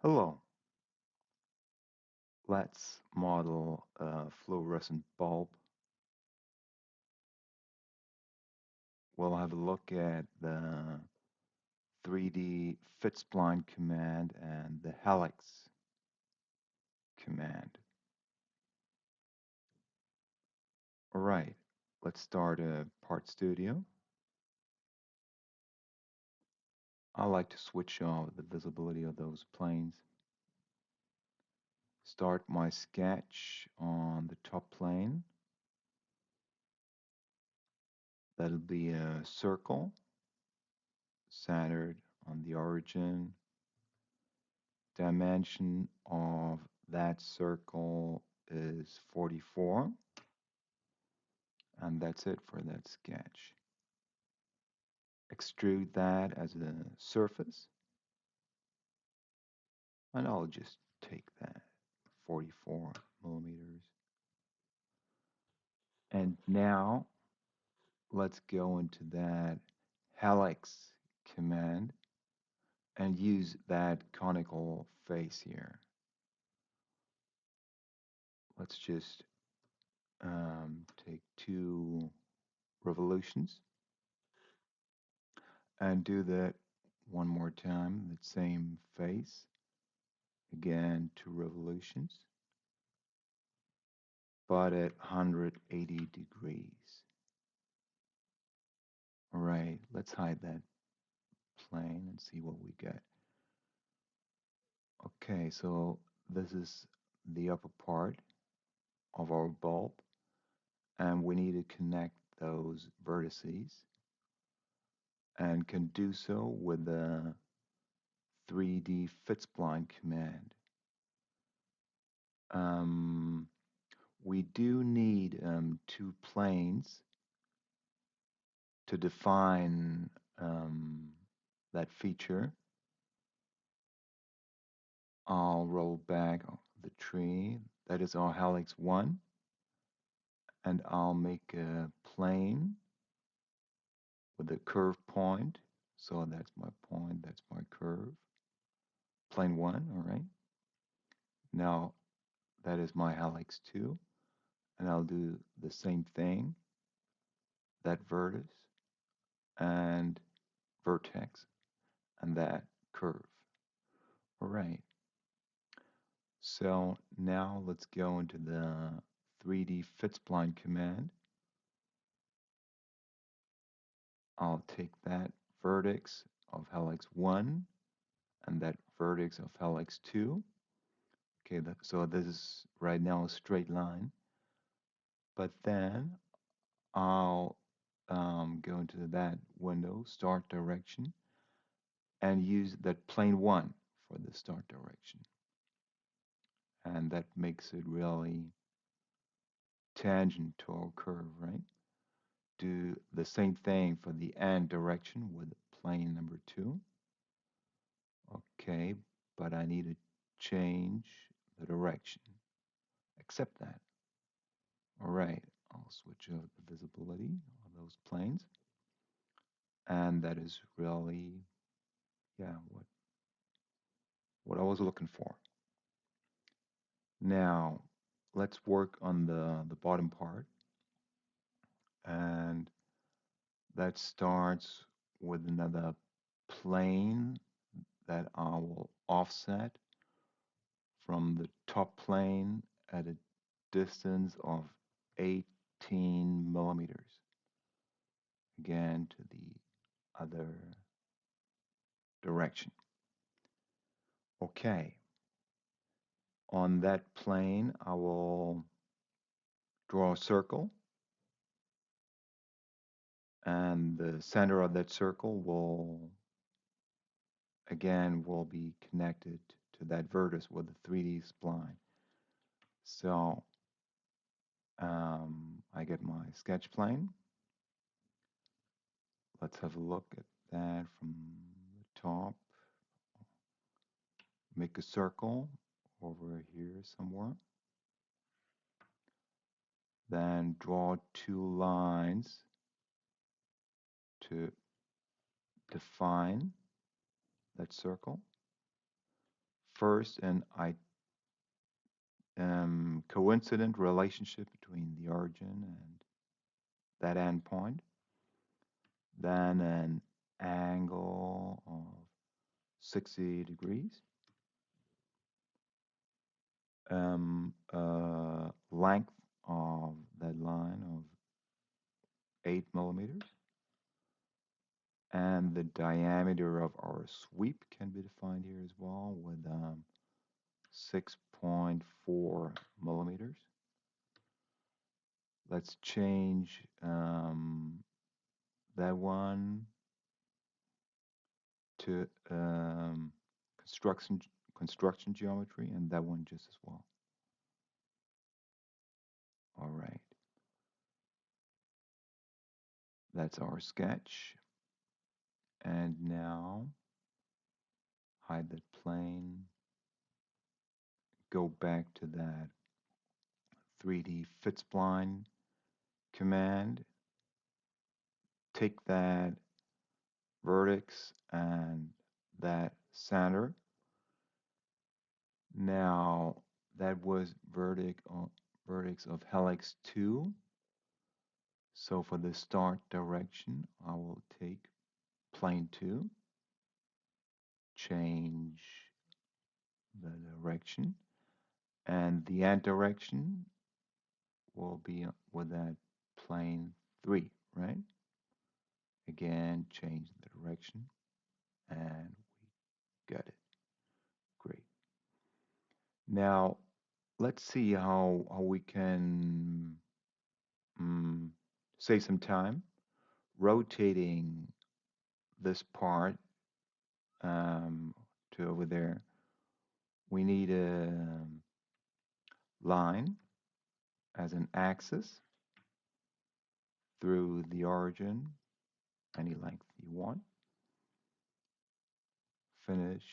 Hello, let's model a fluorescent bulb. We'll have a look at the 3D fit spline command and the helix command. All right, let's start a part studio. I like to switch off the visibility of those planes. Start my sketch on the top plane. That'll be a circle centered on the origin. Dimension of that circle is 44, and that's it for that sketch. Extrude that as a surface, and I'll just take that 44 millimeters. And now let's go into that helix command and use that conical face here. Let's just take 2 revolutions and do that one more time, that same face. Again, 2 revolutions, but at 180 degrees. All right, let's hide that plane and see what we get. Okay, so this is the upper part of our bulb, and we need to connect those vertices, and can do so with the 3D fit spline command. Um, we do need 2 planes to define that feature. I'll roll back the tree. That is our helix 1. And I'll make a plane with a curve point. So that's my point, that's my curve. Plane 1, all right? Now that is my helix 2. And I'll do the same thing, that vertex and vertex and that curve. All right. So now let's go into the 3D fit spline command. I'll take that vertex of helix 1 and that vertex of helix 2. Okay, so this is right now a straight line. But then I'll go into that window, start direction, and use that plane 1 for the start direction. And that makes it really tangent to our curve, right? Do the same thing for the end direction with plane number 2. Okay, but I need to change the direction. Accept that. All right, I'll switch out the visibility of those planes. And that is really, yeah, what I was looking for. Now, let's work on the bottom part. And that starts with another plane that I will offset from the top plane at a distance of 18 millimeters. Again, to the other direction. Okay, on that plane, I will draw a circle, and the center of that circle will be connected to that vertex with the 3D spline. So I get my sketch plane. Let's have a look at that from the top. Make a circle over here somewhere. Then draw 2 lines to define that circle. first an coincident relationship between the origin and that endpoint, then an angle of 60 degrees, length of that line of 8 millimeters, and the diameter of our sweep can be defined here as well with 6.4 millimeters. Let's change that one to construction geometry, and that one just as well. All right, that's our sketch. And now hide that plane, go back to that 3D fit spline command, take that vertex and that center. Now that was vertex of helix 2. So for the start direction, I will take plane 2, change the direction, and the end direction will be with that plane 3, right? Again, change the direction, and we got it. Great. Now, let's see how we can save some time rotating this part to over there. We need a line as an axis through the origin, any length you want. Finish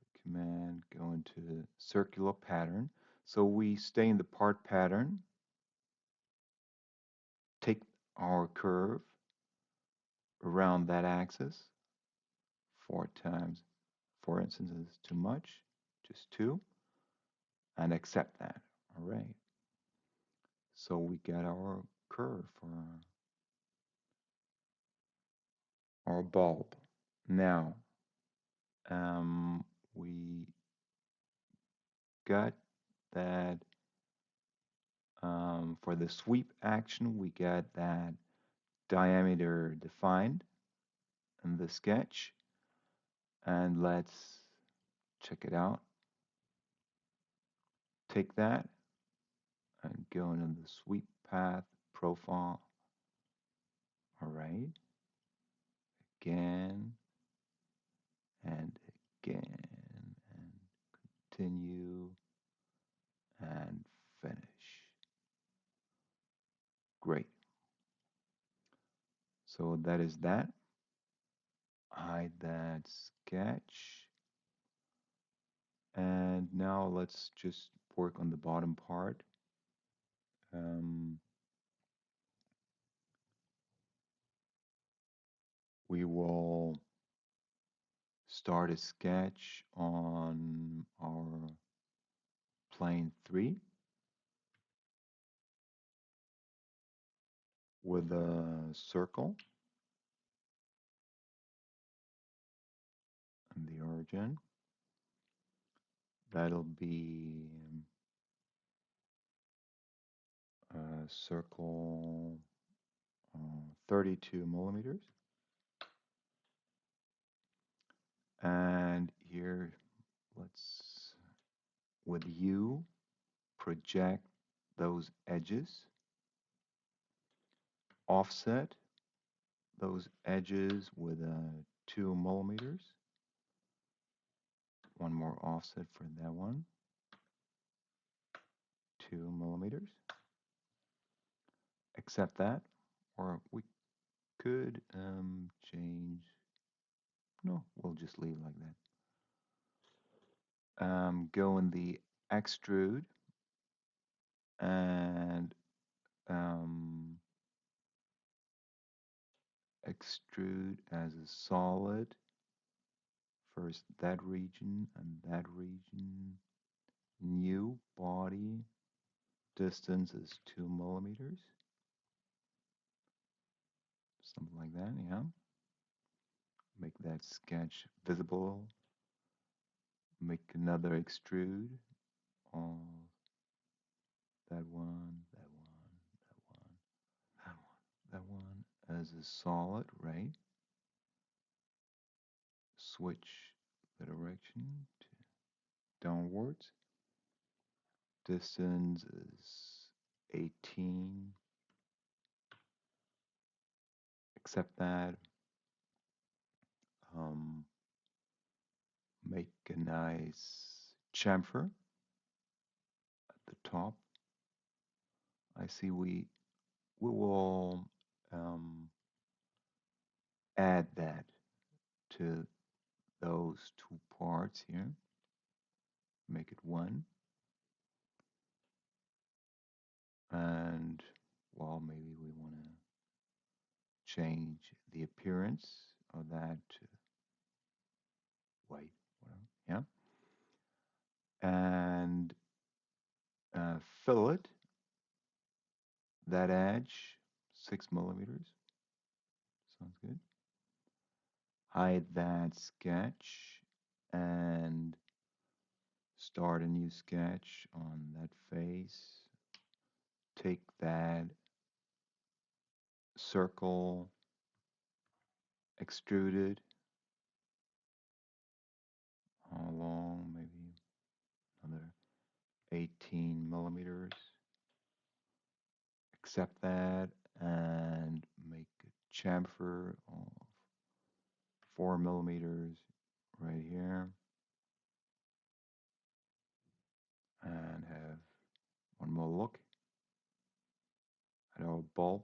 the command, go into circular pattern. So we stay in the part pattern, take our curve around that axis. 4 times 4 instances is too much, just 2, and accept that. All right. So we got our curve for our bulb. Now, we got that for the sweep action, we got that diameter defined in the sketch. And let's check it out. Take that and go into the sweep path profile. All right. Again and again and continue and finish. Great. So that is that. Hide that sketch. And now let's just work on the bottom part. We will start a sketch on our plane 3 with a circle and the origin. That'll be a circle 32 millimeters. And here, let's, with U, project those edges, offset those edges with 2 millimeters. One more offset for that one, 2 millimeters. Accept that, or we could change. No, we'll just leave it like that. Go in the extrude and extrude as a solid First that region and that region. New body. Distance is 2 millimeters. Something like that, yeah. Make that sketch visible. Make another extrude of that one, that one, that one, that one as a solid, right? Switch the direction to downwards. Distance is 18. Accept that. Um, make a nice chamfer at the top. I see we will um, add that to those two parts here. Make it one. And well, maybe we want to change the appearance of that to white, whatever. Yeah. And fillet that edge 6 millimeters. Sounds good. Hide that sketch and start a new sketch on that face. Take that circle, extruded along maybe another 18 millimeters. Accept that and make a chamfer of 4 millimeters right here and have one more look at our bulb.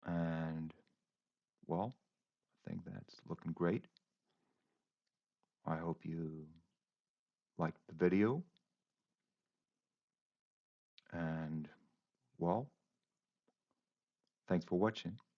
And well, I think that's looking great. I hope you liked the video. And well, thanks for watching.